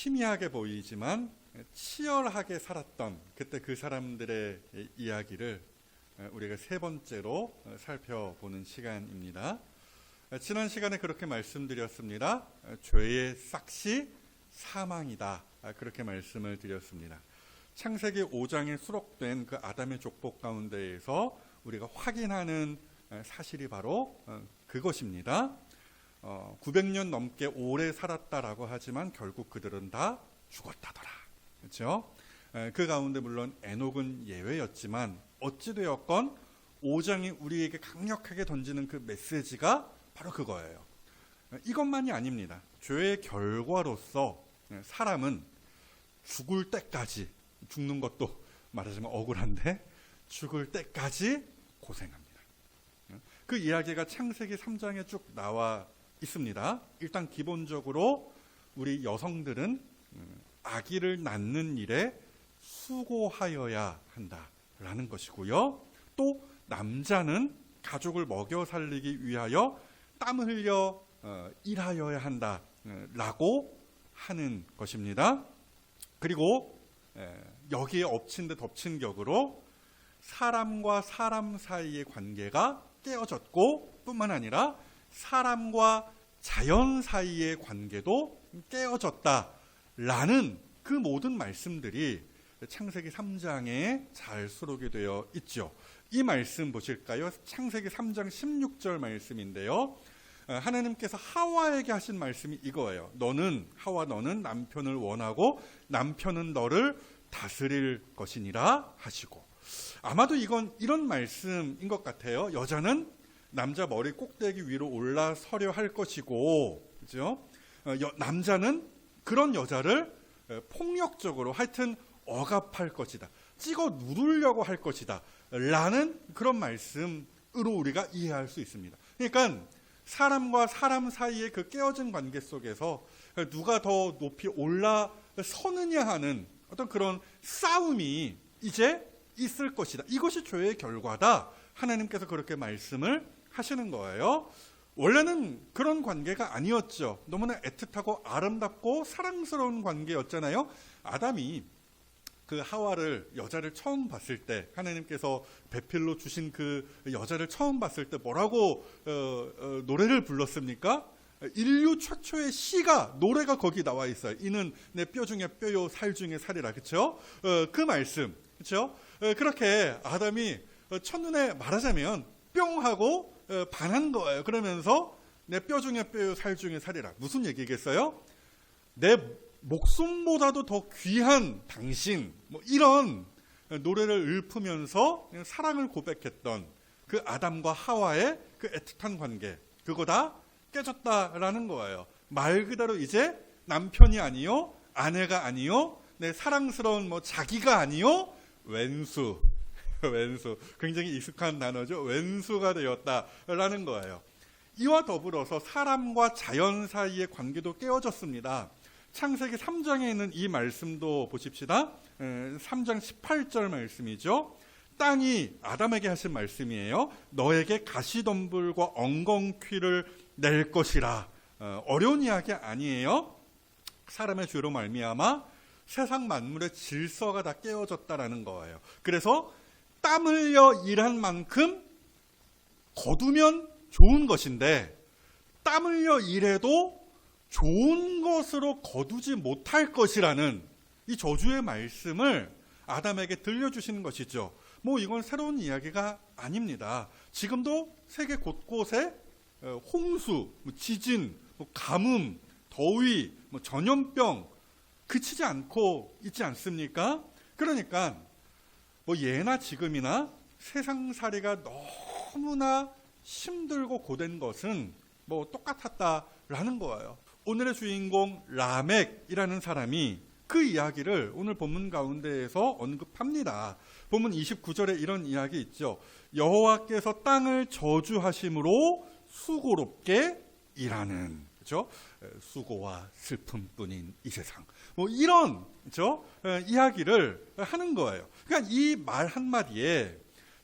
희미하게 보이지만 치열하게 살았던 그때 그 사람들의 이야기를 우리가 세 번째로 살펴보는 시간입니다. 지난 시간에 그렇게 말씀드렸습니다. 죄의 싹시 사망이다. 그렇게 말씀을 드렸습니다. 창세기 5장에 수록된 그 아담의 족복 가운데에서 우리가 확인하는 사실이 바로 그것입니다. 900년 넘게 오래 살았다라고 하지만 결국 그들은 다 죽었다더라. 그렇죠? 그 가운데 물론 에녹은 예외였지만 어찌되었건 5장이 우리에게 강력하게 던지는 그 메시지가 바로 그거예요. 이것만이 아닙니다. 죄의 결과로서 사람은 죽을 때까지, 죽는 것도 말하자면 억울한데 죽을 때까지 고생합니다. 그 이야기가 창세기 3장에 쭉 나와 있습니다. 일단 기본적으로 우리 여성들은 아기를 낳는 일에 수고하여야 한다라는 것이고요. 또 남자는 가족을 먹여 살리기 위하여 땀 흘려 일하여야 한다라고 하는 것입니다. 그리고 여기에 엎친 데 덮친 격으로 사람과 사람 사이의 관계가 깨어졌고 뿐만 아니라 사람과 자연 사이의 관계도 깨어졌다라는 그 모든 말씀들이 창세기 3장에 잘 수록이 되어 있죠. 이 말씀 보실까요? 창세기 3장 16절 말씀인데요. 하나님께서 하와에게 하신 말씀이 이거예요. 하와 너는 남편을 원하고 남편은 너를 다스릴 것이니라 하시고, 아마도 이건 이런 말씀인 것 같아요. 여자는 남자 머리 꼭대기 위로 올라서려 할 것이고, 그죠? 남자는 그런 여자를 폭력적으로 하여튼 억압할 것이다, 찍어 누르려고 할 것이다 라는 그런 말씀으로 우리가 이해할 수 있습니다. 그러니까 사람과 사람 사이의 그 깨어진 관계 속에서 누가 더 높이 올라서느냐 하는 어떤 그런 싸움이 이제 있을 것이다. 이것이 죄의 결과다. 하나님께서 그렇게 말씀을 하시는 거예요. 원래는 그런 관계가 아니었죠. 너무나 애틋하고 아름답고 사랑스러운 관계였잖아요. 아담이 그 하와를, 여자를 처음 봤을 때, 하나님께서 배필로 주신 그 여자를 처음 봤을 때 뭐라고 노래를 불렀습니까? 인류 최초의 시가, 노래가 거기 나와 있어요. 이는 내 뼈 중에 뼈요 살 중에 살이라. 그렇죠? 그 말씀, 그렇죠? 그렇게 아담이 첫눈에 말하자면 뿅 하고 반한 거예요. 그러면서 내 뼈 중에 뼈요 살 중에 살이라. 무슨 얘기겠어요? 내 목숨보다도 더 귀한 당신, 뭐 이런 노래를 읊으면서 사랑을 고백했던 그 아담과 하와의 그 애틋한 관계, 그거 다 깨졌다라는 거예요. 말 그대로 이제 남편이 아니요, 아내가 아니요, 내 사랑스러운 뭐 자기가 아니요, 왼수, 굉장히 익숙한 단어죠. 왼수가 되었다라는 거예요. 이와 더불어서 사람과 자연 사이의 관계도 깨어졌습니다. 창세기 3장에 있는 이 말씀도 보십시다. 3장 18절 말씀이죠. 땅이 아담에게 하신 말씀이에요. 너에게 가시덤불과 엉겅퀴를 낼 것이라. 어려운 이야기 아니에요. 사람의 죄로 말미암아 세상 만물의 질서가 다 깨어졌다라는 거예요. 그래서 땀 흘려 일한 만큼 거두면 좋은 것인데, 땀 흘려 일해도 좋은 것으로 거두지 못할 것이라는 이 저주의 말씀을 아담에게 들려주시는 것이죠. 뭐 이건 새로운 이야기가 아닙니다. 지금도 세계 곳곳에 홍수, 지진, 가뭄, 더위, 전염병 그치지 않고 있지 않습니까? 그러니까 뭐 예나 지금이나 세상살이가 너무나 힘들고 고된 것은 뭐 똑같았다라는 거예요. 오늘의 주인공 라멕이라는 사람이 그 이야기를 오늘 본문 가운데에서 언급합니다. 본문 29절에 이런 이야기 있죠. 여호와께서 땅을 저주하심으로 수고롭게 일하는, 그렇죠? 수고와 슬픔뿐인 이 세상. 뭐 이런, 그렇죠? 이야기를 하는 거예요. 그러니까 이 말 한마디에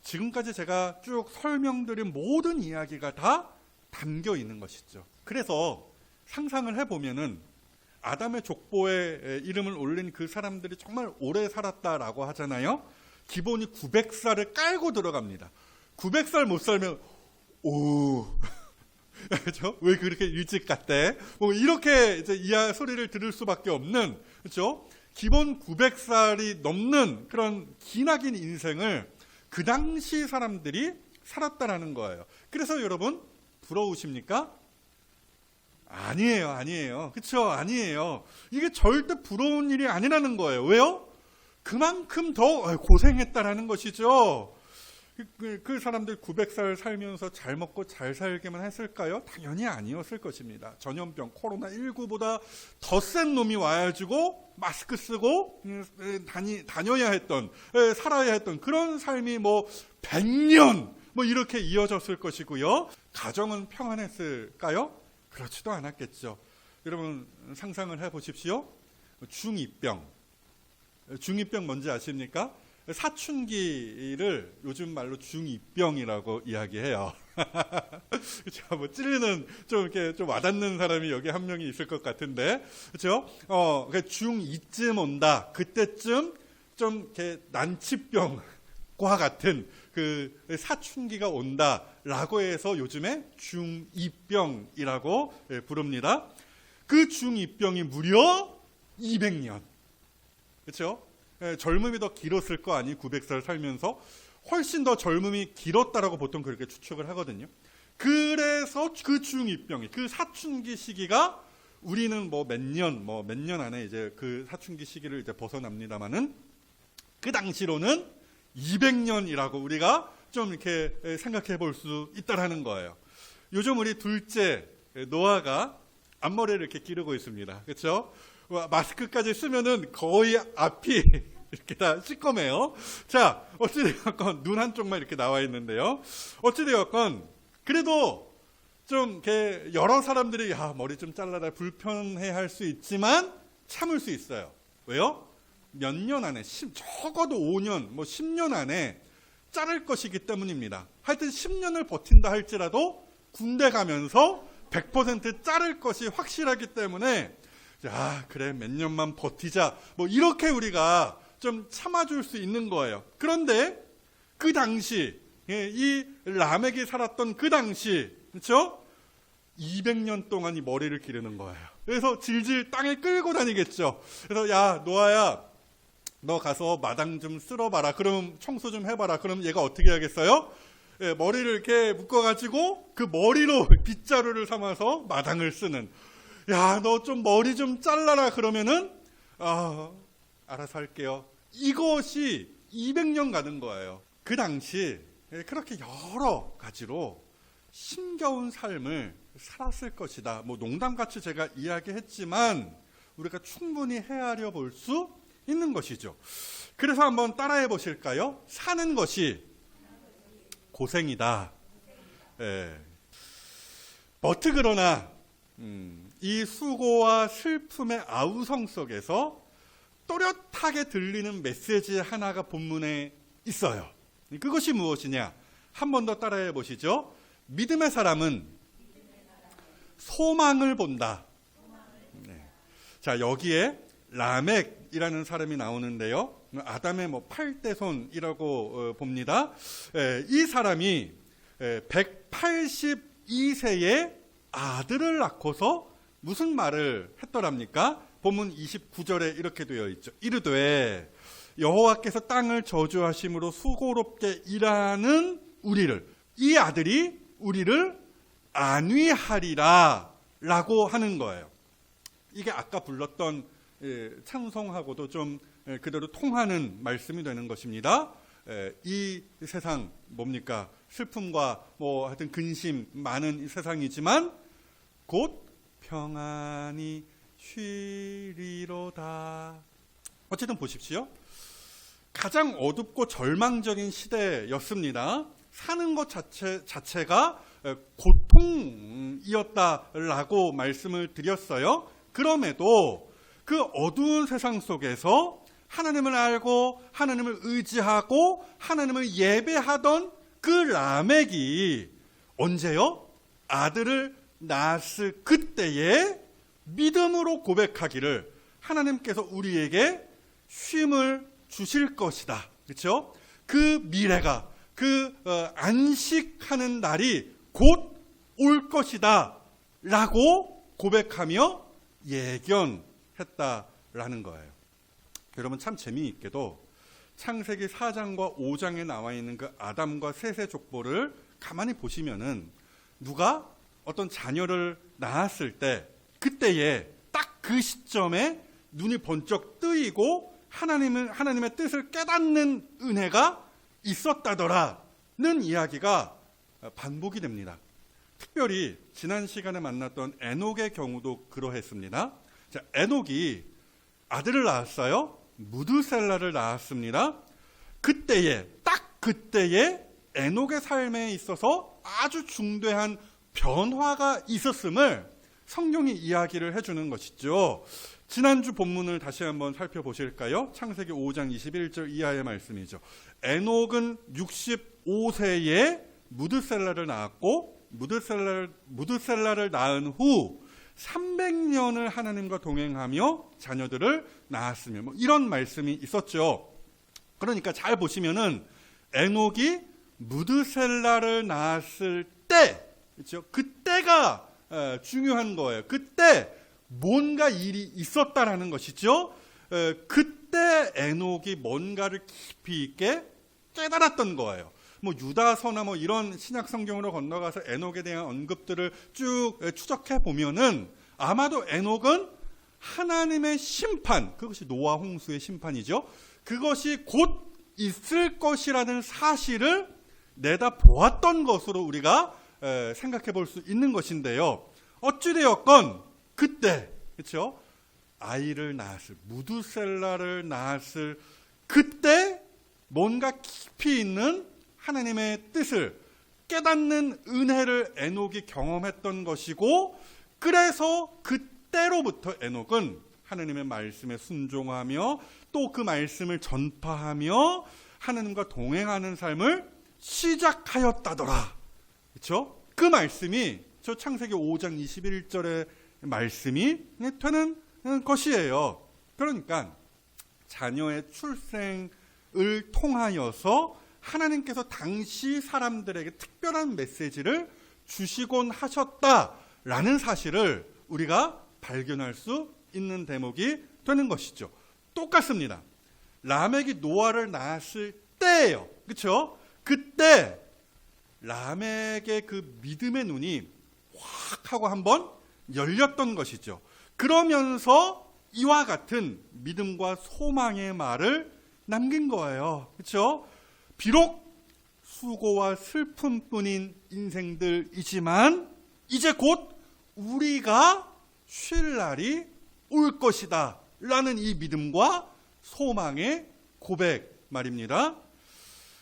지금까지 제가 쭉 설명드린 모든 이야기가 다 담겨 있는 것이죠. 그래서 상상을 해보면은 아담의 족보에 이름을 올린 그 사람들이 정말 오래 살았다라고 하잖아요. 기본이 900살을 깔고 들어갑니다. 900살 못 살면 오 그렇죠? 왜 그렇게 일찍 갔대? 뭐 이렇게 이제 이하 소리를 들을 수밖에 없는, 그렇죠? 기본 900살이 넘는 그런 기나긴 인생을 그 당시 사람들이 살았다라는 거예요. 그래서 여러분 부러우십니까? 아니에요, 아니에요. 그렇죠? 아니에요. 이게 절대 부러운 일이 아니라는 거예요. 왜요? 그만큼 더 고생했다라는 것이죠. 그 사람들 900살 살면서 잘 먹고 잘 살게만 했을까요? 당연히 아니었을 것입니다. 전염병, 코로나19보다 더 센 놈이 와가지고 마스크 쓰고 다녀야 했던, 살아야 했던 그런 삶이 뭐 100년 뭐 이렇게 이어졌을 것이고요. 가정은 평안했을까요? 그렇지도 않았겠죠. 여러분 상상을 해보십시오. 중2병 뭔지 아십니까? 사춘기를 요즘 말로 중2병이라고 이야기해요. 그렇죠? 뭐 찔리는 좀 이렇게 좀 와닿는 사람이 여기 한 명이 있을 것 같은데, 그렇죠? 중2쯤 온다. 그때쯤 좀 이렇게 난치병과 같은 그 사춘기가 온다라고 해서 요즘에 중2병이라고 부릅니다. 그 중2병이 무려 200년. 그렇죠? 젊음이 더 길었을 거 아니 900살 살면서 훨씬 더 젊음이 길었다라고 보통 그렇게 추측을 하거든요. 그래서 그 중2병이 그 사춘기 시기가 우리는 뭐 몇 년 안에 이제 그 사춘기 시기를 이제 벗어납니다만은 그 당시로는 200년이라고 우리가 좀 이렇게 생각해 볼 수 있다라는 거예요. 요즘 우리 둘째 노아가 앞머리를 이렇게 기르고 있습니다. 그렇죠? 마스크까지 쓰면은 거의 앞이 이렇게 다 시꺼매요. 자, 어찌되었건 눈 한쪽만 이렇게 나와 있는데요. 어찌되었건 그래도 좀 이렇게 여러 사람들이 머리 좀 잘라라 불편해할 수 있지만 참을 수 있어요. 왜요? 몇 년 안에 적어도 5년, 뭐 10년 안에 자를 것이기 때문입니다. 하여튼 10년을 버틴다 할지라도 군대 가면서 100% 자를 것이 확실하기 때문에 그래 몇 년만 버티자 뭐 이렇게 우리가 좀 참아줄 수 있는 거예요. 그런데 그 당시 이 라멕이 살았던 그 당시, 그렇죠? 200년 동안 이 머리를 기르는 거예요. 그래서 질질 땅에 끌고 다니겠죠. 그래서 야 노아야 너 가서 마당 좀 쓸어봐라. 그럼 청소 좀 해봐라. 그럼 얘가 어떻게 하겠어요? 머리를 이렇게 묶어가지고 그 머리로 빗자루를 삼아서 마당을 쓰는. 야, 너 좀 머리 좀 잘라라. 그러면은 알아서 할게요. 이것이 200년 가는 거예요. 그 당시 그렇게 여러 가지로 힘겨운 삶을 살았을 것이다. 뭐 농담같이 제가 이야기했지만 우리가 충분히 헤아려 볼 수 있는 것이죠. 그래서 한번 따라해 보실까요? 사는 것이 고생이다. 그러나 이 수고와 슬픔의 아우성 속에서 또렷하게 들리는 메시지 하나가 본문에 있어요. 그것이 무엇이냐? 한 번 더 따라해 보시죠. 믿음의 사람은 소망을 본다. 자, 여기에 라멕이라는 사람이 나오는데요. 아담의 8대손이라고 봅니다. 이 사람이 182세에 아들을 낳고서 무슨 말을 했더랍니까? 본문 29절에 이렇게 되어 있죠. 이르되 여호와께서 땅을 저주하심으로 수고롭게 일하는 우리를, 이 아들이 우리를 안위하리라 라고 하는 거예요. 이게 아까 불렀던 찬송하고도 좀 그대로 통하는 말씀이 되는 것입니다. 이 세상 뭡니까? 슬픔과 뭐 하여튼 근심 많은 이 세상이지만 곧 평안히 쉬리로다. 어쨌든 보십시오. 가장 어둡고 절망적인 시대였습니다. 사는 것 자체가 고통이었다라고 말씀을 드렸어요. 그럼에도 그 어두운 세상 속에서 하나님을 알고 하나님을 의지하고 하나님을 예배하던 그 라멕이 언제요? 아들을 낳았을 그때에 믿음으로 고백하기를 하나님께서 우리에게 쉼을 주실 것이다. 그렇죠? 그 미래가 안식하는 날이 곧 올 것이다 라고 고백하며 예견했다라는 거예요. 여러분 참 재미있게도 창세기 4장과 5장에 나와 있는 그 아담과 셋의 족보를 가만히 보시면은 누가 어떤 자녀를 낳았을 때 그때에 딱 그 시점에 눈이 번쩍 뜨이고 하나님의 뜻을 깨닫는 은혜가 있었다더라는 이야기가 반복이 됩니다. 특별히 지난 시간에 만났던 에녹의 경우도 그러했습니다. 자, 에녹이 아들을 낳았어요. 무드셀라를 낳았습니다. 딱 그때에 에녹의 삶에 있어서 아주 중대한 변화가 있었음을 성경이 이야기를 해주는 것이죠. 지난주 본문을 다시 한번 살펴보실까요? 창세기 5장 21절 이하의 말씀이죠. 에녹은 65세에 무드셀라를 낳았고 무드셀라를 낳은 후 300년을 하나님과 동행하며 자녀들을 낳았으며 이런 말씀이 있었죠. 그러니까 잘 보시면은 에녹이 무드셀라를 낳았을 때, 그렇죠? 그때가 중요한 거예요. 그때 뭔가 일이 있었다라는 것이죠. 그때 에녹이 뭔가를 깊이 있게 깨달았던 거예요. 유다서나 이런 신약 성경으로 건너가서 에녹에 대한 언급들을 쭉 추적해 보면은 아마도 에녹은 하나님의 심판, 그것이 노아 홍수의 심판이죠. 그것이 곧 있을 것이라는 사실을 내다보았던 것으로 우리가 생각해 볼 수 있는 것인데요. 어찌되었건 그때, 그렇죠? 아이를 낳았을, 무드셀라를 낳았을 그때 뭔가 깊이 있는 하나님의 뜻을 깨닫는 은혜를 에녹이 경험했던 것이고, 그래서 그때로부터 에녹은 하나님의 말씀에 순종하며 또 그 말씀을 전파하며 하나님과 동행하는 삶을 시작하였다더라. 그렇죠? 그 말씀이 저 창세기 5장 21절의 말씀이 되는 것이에요. 그러니까 자녀의 출생을 통하여서 하나님께서 당시 사람들에게 특별한 메시지를 주시곤 하셨다라는 사실을 우리가 발견할 수 있는 대목이 되는 것이죠. 똑같습니다. 라멕이 노아를 낳았을 때예요. 그렇죠? 그때 라멕의 그 믿음의 눈이 확 하고 한번 열렸던 것이죠. 그러면서 이와 같은 믿음과 소망의 말을 남긴 거예요. 그렇죠? 비록 수고와 슬픔뿐인 인생들이지만 이제 곧 우리가 쉴 날이 올 것이다 라는 이 믿음과 소망의 고백 말입니다.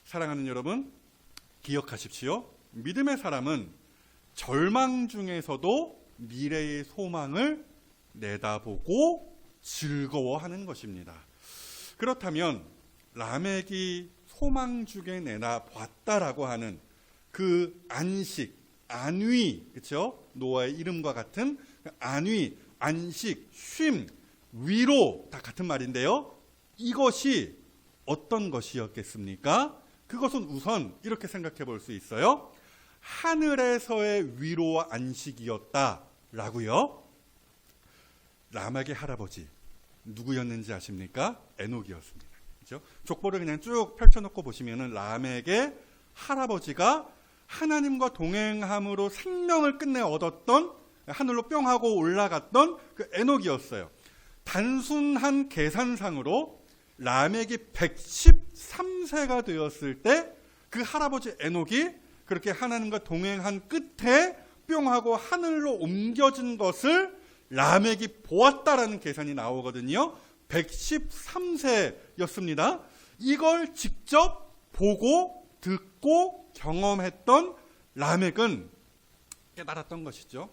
사랑하는 여러분, 기억하십시오. 믿음의 사람은 절망 중에서도 미래의 소망을 내다보고 즐거워하는 것입니다. 그렇다면 라멕이 소망 중에 내다봤다라고 하는 그 안식, 안위, 그렇죠? 노아의 이름과 같은 안위, 안식, 쉼, 위로 다 같은 말인데요. 이것이 어떤 것이었겠습니까? 그것은 우선 이렇게 생각해 볼 수 있어요. 하늘에서의 위로와 안식이었다라고요. 라멕의 할아버지 누구였는지 아십니까? 에녹이었습니다. 그렇죠? 족보를 그냥 쭉 펼쳐놓고 보시면은 라멕의 할아버지가 하나님과 동행함으로 생명을 끝내 얻었던, 하늘로 뿅 하고 올라갔던 그 에녹이었어요. 단순한 계산상으로 라멕이 113세가 되었을 때 그 할아버지 에녹이 그렇게 하나님과 동행한 끝에 뿅 하고 하늘로 옮겨진 것을 라멕이 보았다라는 계산이 나오거든요. 113세였습니다. 이걸 직접 보고 듣고 경험했던 라멕은 깨달았던 것이죠.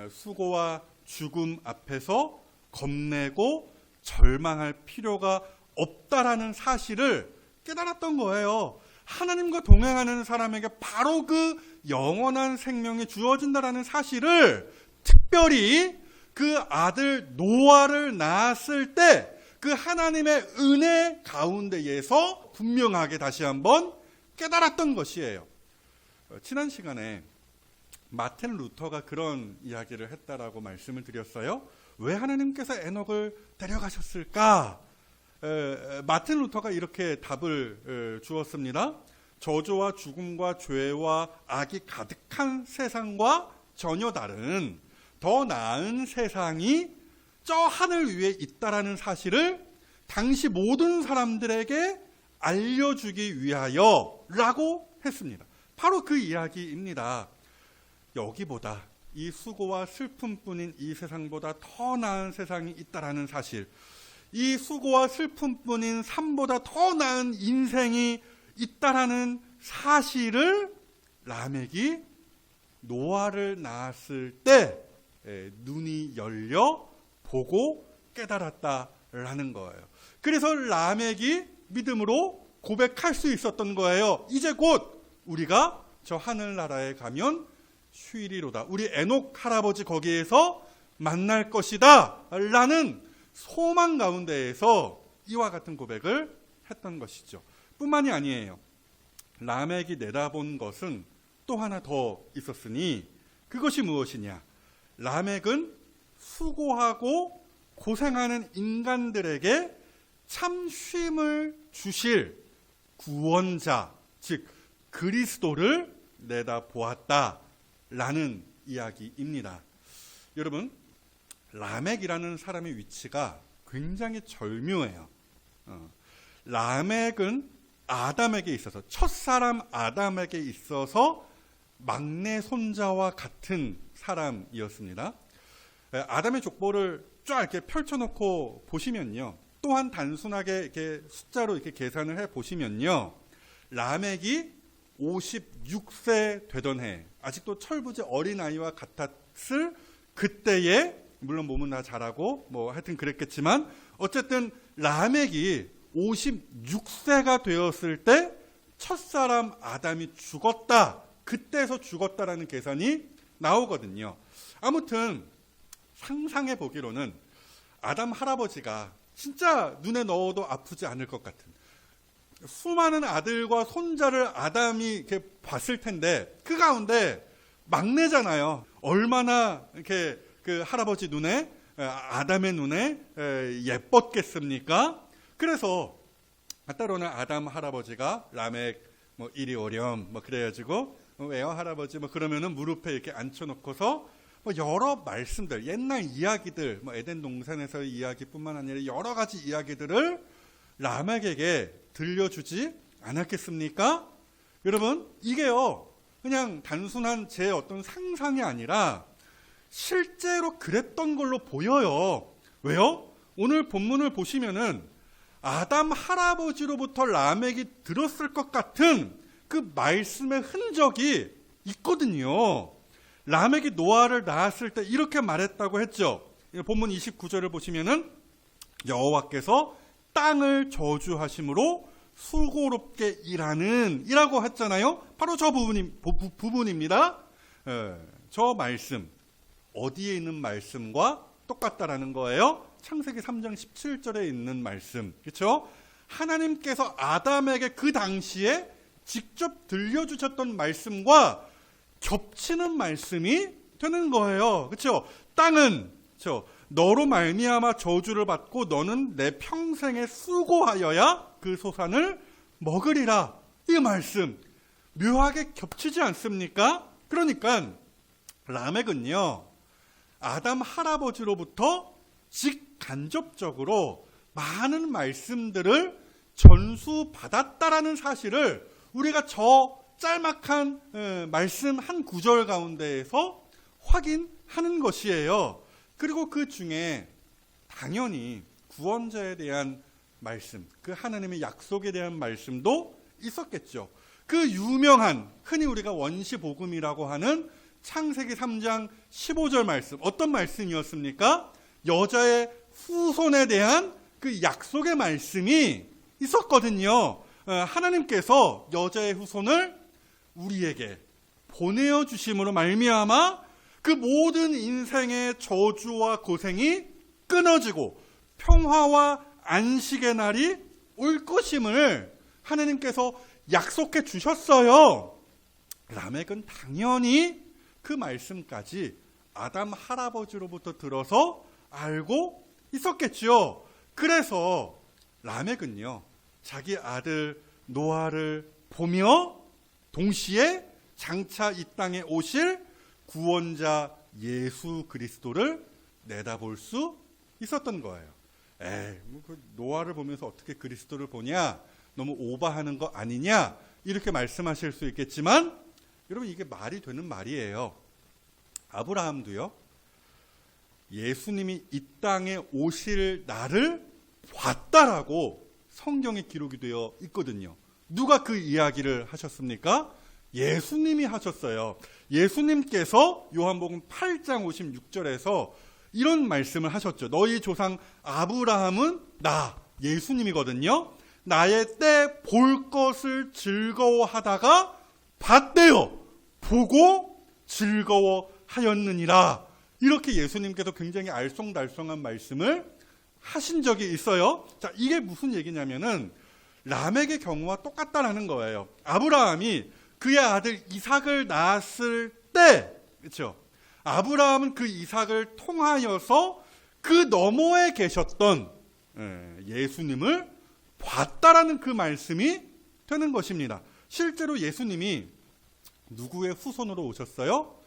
수고와 죽음 앞에서 겁내고 절망할 필요가 없다라는 사실을 깨달았던 거예요. 하나님과 동행하는 사람에게 바로 그 영원한 생명이 주어진다라는 사실을 특별히 그 아들 노아를 낳았을 때 그 하나님의 은혜 가운데에서 분명하게 다시 한번 깨달았던 것이에요. 지난 시간에 마틴 루터가 그런 이야기를 했다라고 말씀을 드렸어요. 왜 하나님께서 에녹을 데려가셨을까? 마틴 루터가 이렇게 답을 주었습니다. 저주와 죽음과 죄와 악이 가득한 세상과 전혀 다른 더 나은 세상이 저 하늘 위에 있다라는 사실을 당시 모든 사람들에게 알려주기 위하여라고 했습니다. 바로 그 이야기입니다. 여기보다 이 수고와 슬픔뿐인 이 세상보다 더 나은 세상이 있다라는 사실, 이 수고와 슬픔뿐인 삶보다 더 나은 인생이 있다라는 사실을 라멕이 노아를 낳았을 때 눈이 열려 보고 깨달았다라는 거예요. 그래서 라멕이 믿음으로 고백할 수 있었던 거예요. 이제 곧 우리가 저 하늘나라에 가면 휴일이로다. 우리 에녹 할아버지 거기에서 만날 것이다 라는 소망 가운데에서 이와 같은 고백을 했던 것이죠. 뿐만이 아니에요. 라멕이 내다본 것은 또 하나 더 있었으니 그것이 무엇이냐? 라멕은 수고하고 고생하는 인간들에게 참 쉼을 주실 구원자, 즉 그리스도를 내다보았다라는 이야기입니다. 여러분, 라멕이라는 사람의 위치가 굉장히 절묘해요. 라멕은 아담에게 있어서, 첫사람 아담에게 있어서 막내 손자와 같은 사람이었습니다. 아담의 족보를 쫙 이렇게 펼쳐놓고 보시면요, 또한 단순하게 이렇게 숫자로 이렇게 계산을 해 보시면요, 라멕이 56세 되던 해, 아직도 철부지 어린아이와 같았을 그때에, 물론 몸은 다 자라고 뭐 하여튼 그랬겠지만 어쨌든 라멕이 56세가 되었을 때 첫사람 아담이 죽었다. 그때서 죽었다라는 계산이 나오거든요. 아무튼 상상해 보기로는 아담 할아버지가 진짜 눈에 넣어도 아프지 않을 것 같은 수많은 아들과 손자를 아담이 이렇게 봤을 텐데 그 가운데 막내잖아요. 얼마나 이렇게 그 할아버지 눈에, 아담의 눈에 예뻤겠습니까? 그래서 때로는 아담 할아버지가 라멕 뭐 이리 오렴 뭐 그래가지고 왜요 할아버지 뭐 그러면은 무릎에 이렇게 앉혀놓고서 뭐 여러 말씀들, 옛날 이야기들, 뭐 에덴 동산에서의 이야기뿐만 아니라 여러 가지 이야기들을 라멕에게 들려주지 않았겠습니까? 여러분, 이게요 그냥 단순한 제 어떤 상상이 아니라 실제로 그랬던 걸로 보여요. 왜요? 오늘 본문을 보시면은 아담 할아버지로부터 라멕이 들었을 것 같은 그 말씀의 흔적이 있거든요. 라멕이 노아를 낳았을 때 이렇게 말했다고 했죠. 본문 29절을 보시면은 여호와께서 땅을 저주하심으로 수고롭게 일하는 이라고 했잖아요. 바로 저 부분입니다. 저 말씀 어디에 있는 말씀과 똑같다라는 거예요. 창세기 3장 17절에 있는 말씀, 그렇죠? 하나님께서 아담에게 그 당시에 직접 들려주셨던 말씀과 겹치는 말씀이 되는 거예요. 그렇죠? 땅은 그렇죠? 너로 말미암아 저주를 받고 너는 내 평생에 수고하여야 그 소산을 먹으리라. 이 말씀 묘하게 겹치지 않습니까? 그러니까 라멕은요 아담 할아버지로부터 직간접적으로 많은 말씀들을 전수받았다라는 사실을 우리가 저 짤막한 말씀 한 구절 가운데에서 확인하는 것이에요. 그리고 그 중에 당연히 구원자에 대한 말씀, 그 하나님의 약속에 대한 말씀도 있었겠죠. 그 유명한 흔히 우리가 원시복음이라고 하는 창세기 3장 15절 말씀, 어떤 말씀이었습니까? 여자의 후손에 대한 그 약속의 말씀이 있었거든요. 하나님께서 여자의 후손을 우리에게 보내어 주심으로 말미암아 그 모든 인생의 저주와 고생이 끊어지고 평화와 안식의 날이 올 것임을 하느님께서 약속해 주셨어요. 라멕은 당연히 그 말씀까지 아담 할아버지로부터 들어서 알고 있었겠죠. 그래서 라멕은요, 자기 아들 노아를 보며 동시에 장차 이 땅에 오실 구원자 예수 그리스도를 내다볼 수 있었던 거예요. 그 노아를 보면서 어떻게 그리스도를 보냐? 너무 오바하는 거 아니냐? 이렇게 말씀하실 수 있겠지만 여러분, 이게 말이 되는 말이에요. 아브라함도요, 예수님이 이 땅에 오실 날을 봤다라고 성경에 기록이 되어 있거든요. 누가 그 이야기를 하셨습니까? 예수님이 하셨어요. 예수님께서 요한복음 8장 56절에서 이런 말씀을 하셨죠. 너희 조상 아브라함은 나, 예수님이거든요. 나의 때 볼 것을 즐거워하다가 봤대요. 보고 즐거워하였느니라. 이렇게 예수님께서 굉장히 알쏭달쏭한 말씀을 하신 적이 있어요. 자, 이게 무슨 얘기냐면은 라멕의 경우와 똑같다라는 거예요. 아브라함이 그의 아들 이삭을 낳았을 때, 그렇죠? 아브라함은 그 이삭을 통하여서 그 너머에 계셨던 예수님을 봤다라는 그 말씀이 되는 것입니다. 실제로 예수님이 누구의 후손으로 오셨어요?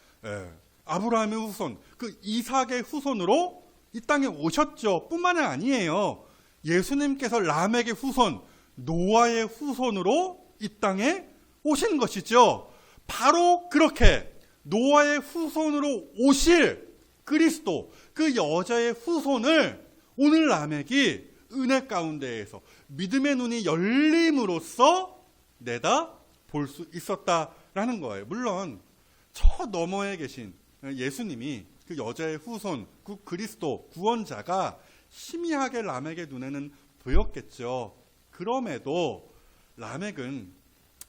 아브라함의 후손, 그 이삭의 후손으로 이 땅에 오셨죠. 뿐만 아니에요. 예수님께서 라멕의 후손, 노아의 후손으로 이 땅에 오신 것이죠. 바로 그렇게 노아의 후손으로 오실 그리스도, 그 여자의 후손을 오늘 라멕이 은혜 가운데에서 믿음의 눈이 열림으로써 내다 볼 수 있었다라는 거예요. 물론 저 너머에 계신 예수님이 그 여자의 후손, 그 그리스도 구원자가 희미하게 라멕의 눈에는 보였겠죠. 그럼에도 라멕은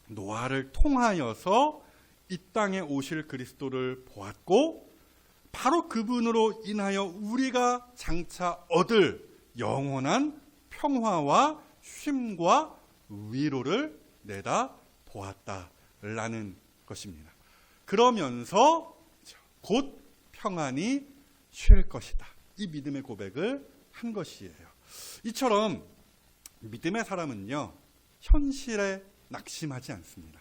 노아를 통하여서 이 땅에 오실 그리스도를 보았고, 바로 그분으로 인하여 우리가 장차 얻을 영원한 평화와 쉼과 위로를 내다 보았다라는 것입니다. 그러면서 곧 평안이 쉴 것이다. 이 믿음의 고백을 한 것이에요. 이처럼 믿음의 사람은요, 현실에 낙심하지 않습니다.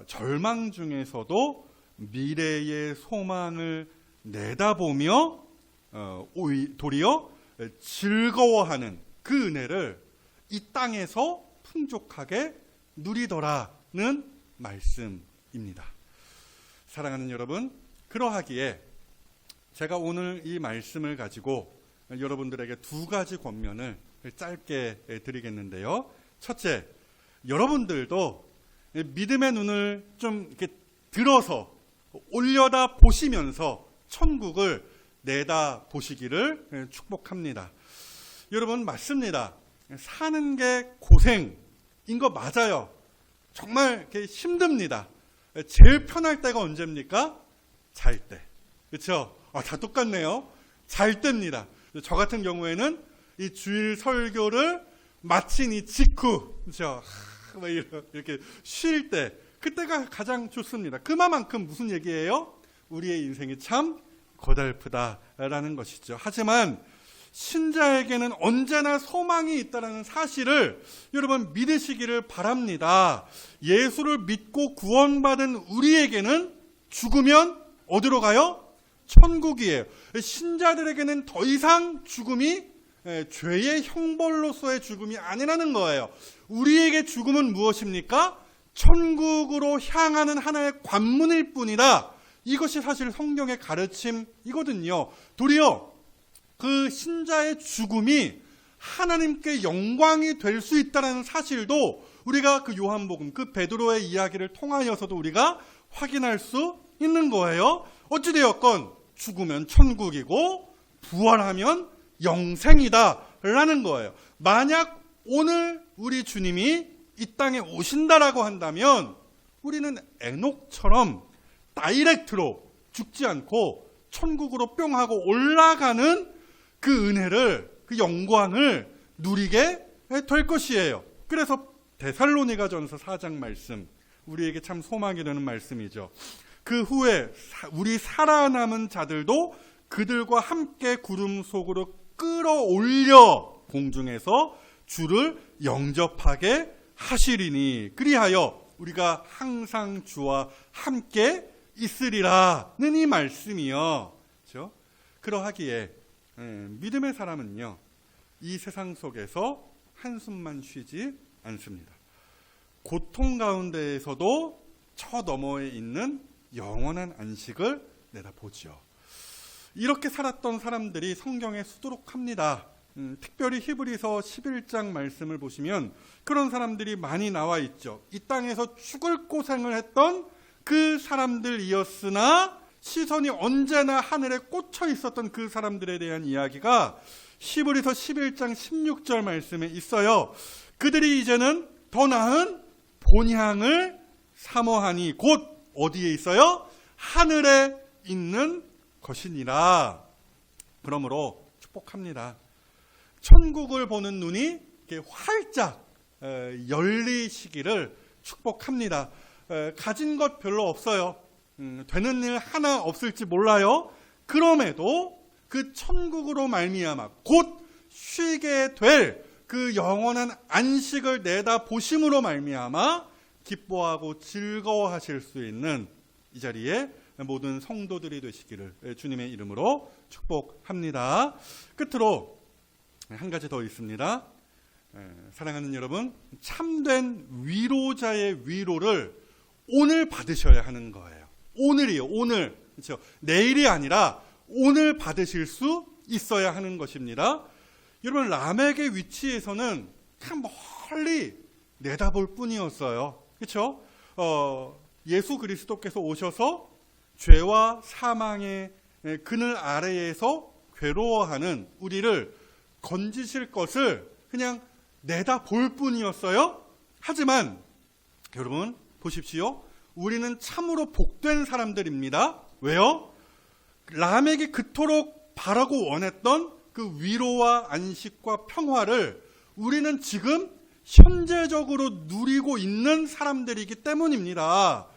절망 중에서도 미래의 소망을 내다보며 도리어 즐거워하는 그 은혜를 이 땅에서 풍족하게 누리더라는 말씀입니다. 사랑하는 여러분, 그러하기에 제가 오늘 이 말씀을 가지고 여러분들에게 두 가지 권면을 짧게 드리겠는데요. 첫째, 여러분들도 믿음의 눈을 좀 이렇게 들어서 올려다 보시면서 천국을 내다 보시기를 축복합니다. 여러분, 맞습니다. 사는 게 고생인 거 맞아요. 정말 힘듭니다. 제일 편할 때가 언제입니까? 잘 때. 그렇죠? 다 똑같네요. 잘 때입니다. 저 같은 경우에는 이 주일 설교를 마친 이 직후, 그렇죠? 이렇게 쉴 때, 그때가 가장 좋습니다. 그만큼 무슨 얘기예요? 우리의 인생이 참 고달프다라는 것이죠. 하지만 신자에게는 언제나 소망이 있다는 사실을 여러분 믿으시기를 바랍니다. 예수를 믿고 구원받은 우리에게는 죽으면 어디로 가요? 천국이에요. 신자들에게는 더 이상 죽음이 죄의 형벌로서의 죽음이 아니라는 거예요. 우리에게 죽음은 무엇입니까? 천국으로 향하는 하나의 관문일 뿐이다. 이것이 사실 성경의 가르침이거든요. 도리어 그 신자의 죽음이 하나님께 영광이 될 수 있다는 사실도 우리가 그 요한복음, 그 베드로의 이야기를 통하여서도 우리가 확인할 수 있는 거예요. 어찌되었건 죽으면 천국이고 부활하면 영생이다 라는 거예요. 만약 오늘 우리 주님이 이 땅에 오신다라고 한다면 우리는 에녹처럼 다이렉트로 죽지 않고 천국으로 뿅 하고 올라가는 그 은혜를, 그 영광을 누리게 될 것이에요. 그래서 데살로니가전서 4장 말씀, 우리에게 참 소망이 되는 말씀이죠. 그 후에 우리 살아남은 자들도 그들과 함께 구름 속으로 끌어올려 공중에서 주를 영접하게 하시리니 그리하여 우리가 항상 주와 함께 있으리라는 이 말씀이요. 그렇죠? 그러하기에 믿음의 사람은요, 이 세상 속에서 한숨만 쉬지 않습니다. 고통 가운데에서도 저 너머에 있는 영원한 안식을 내다보죠. 이렇게 살았던 사람들이 성경에 수두룩합니다. 특별히 히브리서 11장 말씀을 보시면 그런 사람들이 많이 나와 있죠. 이 땅에서 죽을 고생을 했던 그 사람들이었으나 시선이 언제나 하늘에 꽂혀 있었던 그 사람들에 대한 이야기가 히브리서 11장 16절 말씀에 있어요. 그들이 이제는 더 나은 본향을 사모하니 곧 어디에 있어요? 하늘에 있는 것이니라. 그러므로 축복합니다. 천국을 보는 눈이 활짝 열리시기를 축복합니다. 가진 것 별로 없어요. 되는 일 하나 없을지 몰라요. 그럼에도 그 천국으로 말미암아 곧 쉬게 될 그 영원한 안식을 내다보심으로 말미암아 기뻐하고 즐거워하실 수 있는 이 자리에 모든 성도들이 되시기를 주님의 이름으로 축복합니다. 끝으로 한 가지 더 있습니다. 사랑하는 여러분, 참된 위로자의 위로를 오늘 받으셔야 하는 거예요. 오늘이요, 오늘. 그렇죠? 내일이 아니라 오늘 받으실 수 있어야 하는 것입니다. 여러분, 라멕의 위치에서는 참 멀리 내다볼 뿐이었어요. 그렇죠? 예수 그리스도께서 오셔서 죄와 사망의 그늘 아래에서 괴로워하는 우리를 건지실 것을 그냥 내다볼 뿐이었어요. 하지만 여러분 보십시오. 우리는 참으로 복된 사람들입니다. 왜요? 라멕이 그토록 바라고 원했던 그 위로와 안식과 평화를 우리는 지금 현재적으로 누리고 있는 사람들이기 때문입니다.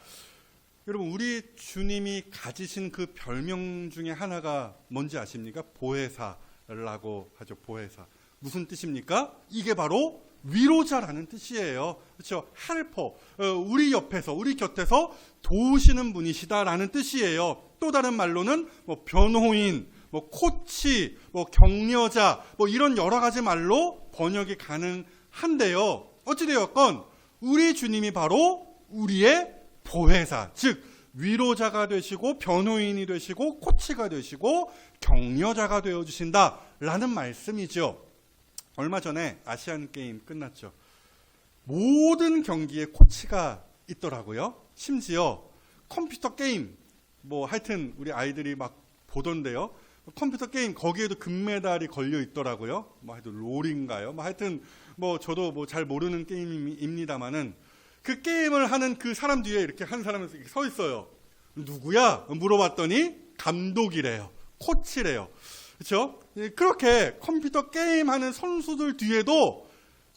여러분, 우리 주님이 가지신 그 별명 중에 하나가 뭔지 아십니까? 보혜사라고 하죠. 보혜사. 무슨 뜻입니까? 이게 바로 위로자라는 뜻이에요. 그렇죠? 헬퍼. 우리 옆에서, 우리 곁에서 도우시는 분이시다라는 뜻이에요. 또 다른 말로는 변호인, 코치, 격려자, 이런 여러 가지 말로 번역이 가능한데요. 어찌되었건 우리 주님이 바로 우리의 보혜사, 즉 위로자가 되시고 변호인이 되시고 코치가 되시고 격려자가 되어주신다라는 말씀이죠. 얼마 전에 아시안 게임 끝났죠. 모든 경기에 코치가 있더라고요. 심지어 컴퓨터 게임, 하여튼 우리 아이들이 막 보던데요. 컴퓨터 게임 거기에도 금메달이 걸려 있더라고요. 하여튼 롤인가요? 하여튼 저도 잘 모르는 게임입니다만은 그 게임을 하는 그 사람 뒤에 이렇게 한 사람이 서 있어요. 누구야? 물어봤더니 감독이래요. 코치래요. 그렇죠? 그렇게 컴퓨터 게임하는 선수들 뒤에도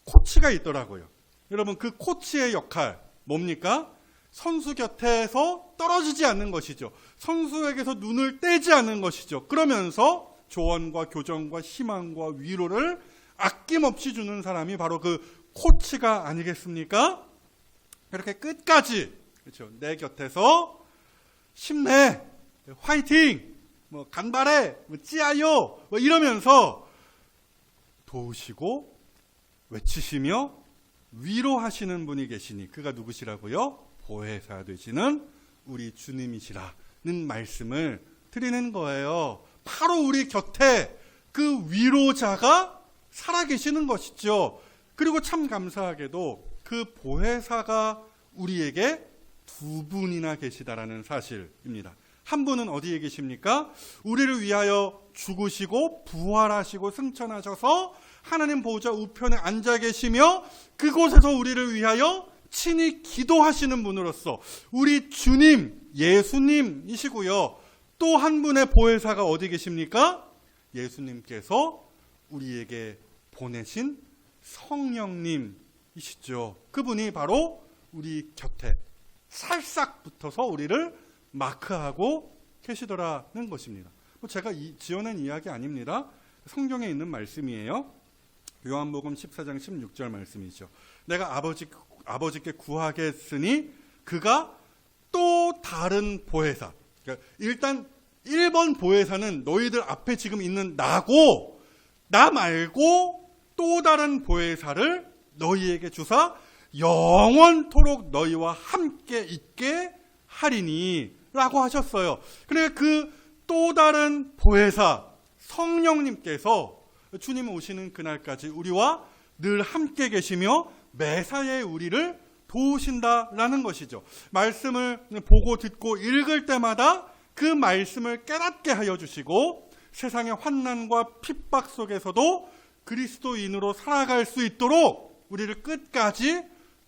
코치가 있더라고요. 여러분, 그 코치의 역할 뭡니까? 선수 곁에서 떨어지지 않는 것이죠. 선수에게서 눈을 떼지 않는 것이죠. 그러면서 조언과 교정과 희망과 위로를 아낌없이 주는 사람이 바로 그 코치가 아니겠습니까? 그렇게 끝까지, 그렇죠, 내 곁에서 힘내, 화이팅, 간발해, 찌아요, 이러면서 도우시고 외치시며 위로하시는 분이 계시니 그가 누구시라고요? 보혜사 되시는 우리 주님이시라는 말씀을 드리는 거예요. 바로 우리 곁에 그 위로자가 살아계시는 것이죠. 그리고 참 감사하게도 그 보혜사가 우리에게 두 분이나 계시다라는 사실입니다. 한 분은 어디에 계십니까? 우리를 위하여 죽으시고 부활하시고 승천하셔서 하나님 보좌 우편에 앉아 계시며 그곳에서 우리를 위하여 친히 기도하시는 분으로서 우리 주님, 예수님이시고요. 또 한 분의 보혜사가 어디 계십니까? 예수님께서 우리에게 보내신 성령님이시죠. 그분이 바로 우리 곁에 살짝 붙어서 우리를 마크하고 계시더라는 것입니다. 제가 지어낸 이야기 아닙니다. 성경에 있는 말씀이에요. 요한복음 14장 16절 말씀이죠. 내가 아버지께 구하겠으니 그가 또 다른 보혜사. 그러니까 일단 1번 보혜사는 너희들 앞에 지금 있는 나고, 나 말고 또 다른 보혜사를 너희에게 주사 영원토록 너희와 함께 있게 하리니 라고 하셨어요. 그러니까 그 또 다른 보혜사 성령님께서 주님 오시는 그날까지 우리와 늘 함께 계시며 매사에 우리를 도우신다라는 것이죠. 말씀을 보고 듣고 읽을 때마다 그 말씀을 깨닫게 하여 주시고 세상의 환난과 핍박 속에서도 그리스도인으로 살아갈 수 있도록 우리를 끝까지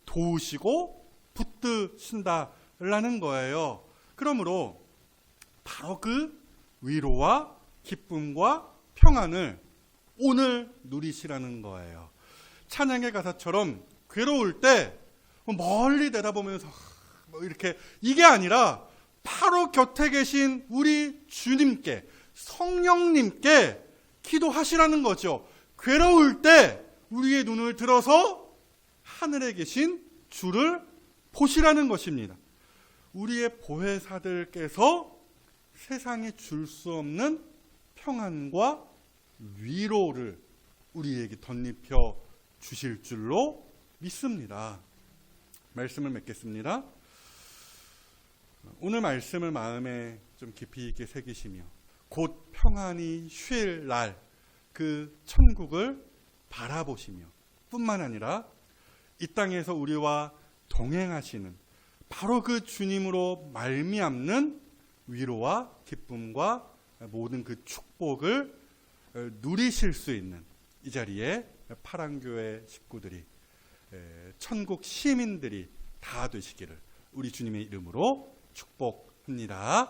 도우시고 붙드신다라는 거예요. 그러므로 바로 그 위로와 기쁨과 평안을 오늘 누리시라는 거예요. 찬양의 가사처럼 괴로울 때 멀리 내다보면서 이렇게 이게 아니라 바로 곁에 계신 우리 주님께, 성령님께 기도하시라는 거죠. 괴로울 때 우리의 눈을 들어서 하늘에 계신 주를 보시라는 것입니다. 우리의 보혜사들께서 세상에 줄 수 없는 평안과 위로를 우리에게 덧입혀 주실 줄로 믿습니다. 말씀을 맺겠습니다. 오늘 말씀을 마음에 좀 깊이 있게 새기시며 곧 평안히 쉴 날 그 천국을 바라보시며 뿐만 아니라 이 땅에서 우리와 동행하시는 바로 그 주님으로 말미암는 위로와 기쁨과 모든 그 축복을 누리실 수 있는 이 자리에 파랑교회 식구들이, 천국 시민들이 다 되시기를 우리 주님의 이름으로 축복합니다.